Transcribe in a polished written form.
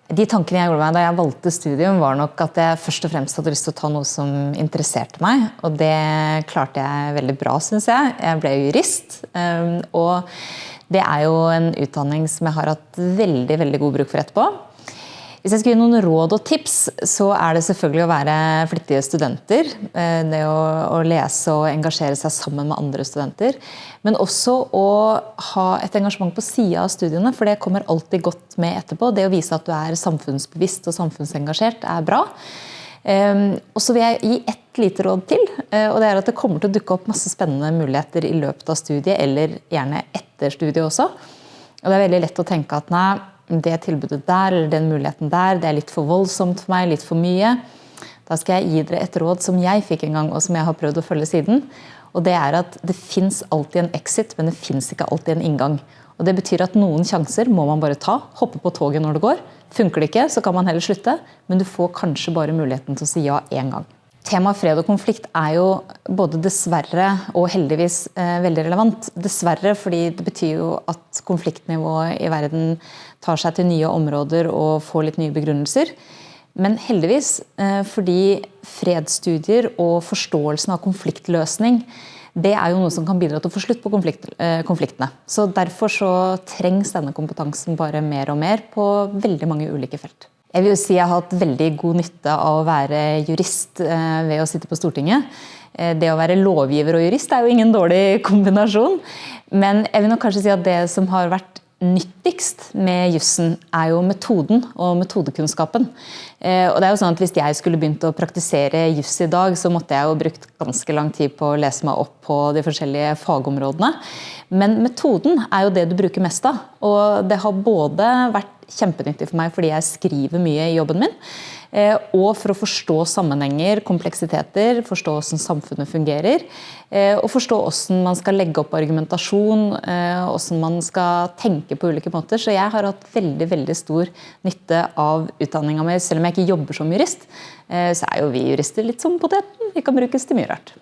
De tankene jeg gjorde meg da jeg valgte studium var nok at jeg først og fremst hadde lyst til å ta noe som interesserte meg, og det klarte jeg veldig bra, synes jeg. Jeg ble jurist, og det er jo en utdanning som jeg har hatt veldig, veldig god bruk for etterpå. Hvis jeg skal gi noen råd og tips, så er det selvfølgelig å være flittige studenter, det å lese og engasjere seg sammen med andre studenter, men også å ha et engasjement på siden av studiene, for det kommer alltid godt med etterpå. Det å vise at du er samfunnsbevisst og samfunnsengasjert er bra. Og så vil jeg gi et lite råd til, og det er at det kommer til å dukke opp masse spennende muligheter i løpet av studiet, eller gjerne etter studiet også. Og det er veldig lett å tenke at nei, det tilbudet der, eller den muligheten der, det er litt for voldsomt for meg, litt for mye. Da skal jeg gi dere et råd som jeg fikk en gang, og som jeg har prøvd å følge siden. Og det er at det finnes alltid en exit, men det finnes ikke alltid en inngang. Og det betyr at noen sjanser må man bare ta, hoppe på toget når det går. Funker det ikke, så kan man heller slutte, men du får kanskje bare muligheten til å si ja en gang. Temaet fred og konflikt er jo både dessverre og heldigvis veldig relevant. Dessverre fordi det betyr jo at konfliktnivået i verden tar seg til nye områder og får litt nye begrunnelser. Men heldigvis fordi fredsstudier og forståelsen av konfliktløsning, det er jo noe som kan bidra til å få slutt på konfliktene. Så derfor så trengs denne kompetansen bare mer og mer på veldig mange ulike felt. Jeg vil jo si jeg har hatt veldig god nytte av å være jurist ved å sitte på Stortinget. Det å være lovgiver og jurist er jo ingen dårlig kombinasjon, men jeg vil nok kanskje si at det som har vært nyttigst med jussen er jo metoden og metodekunnskapen. Og det er jo sånn at hvis jeg skulle begynt å praktisere juss i dag, så måtte jeg jo brukt ganske lang tid på å lese meg opp på de forskjellige fagområdene. Men metoden er jo det du bruker mest av, og det har både vært kjempenyttig for meg fordi jeg skriver mye i jobben min, og for å forstå sammenhenger, kompleksiteter, forstå hvordan samfunnet fungerer, og forstå hvordan man skal legge opp argumentasjon, hvordan man skal tenke på ulike måter. Så jeg har hatt veldig, veldig stor nytte av utdanningen min, selv om jeg ikke jobber som jurist, så er jo vi jurister litt som poteten, vi kan brukes til mye rart.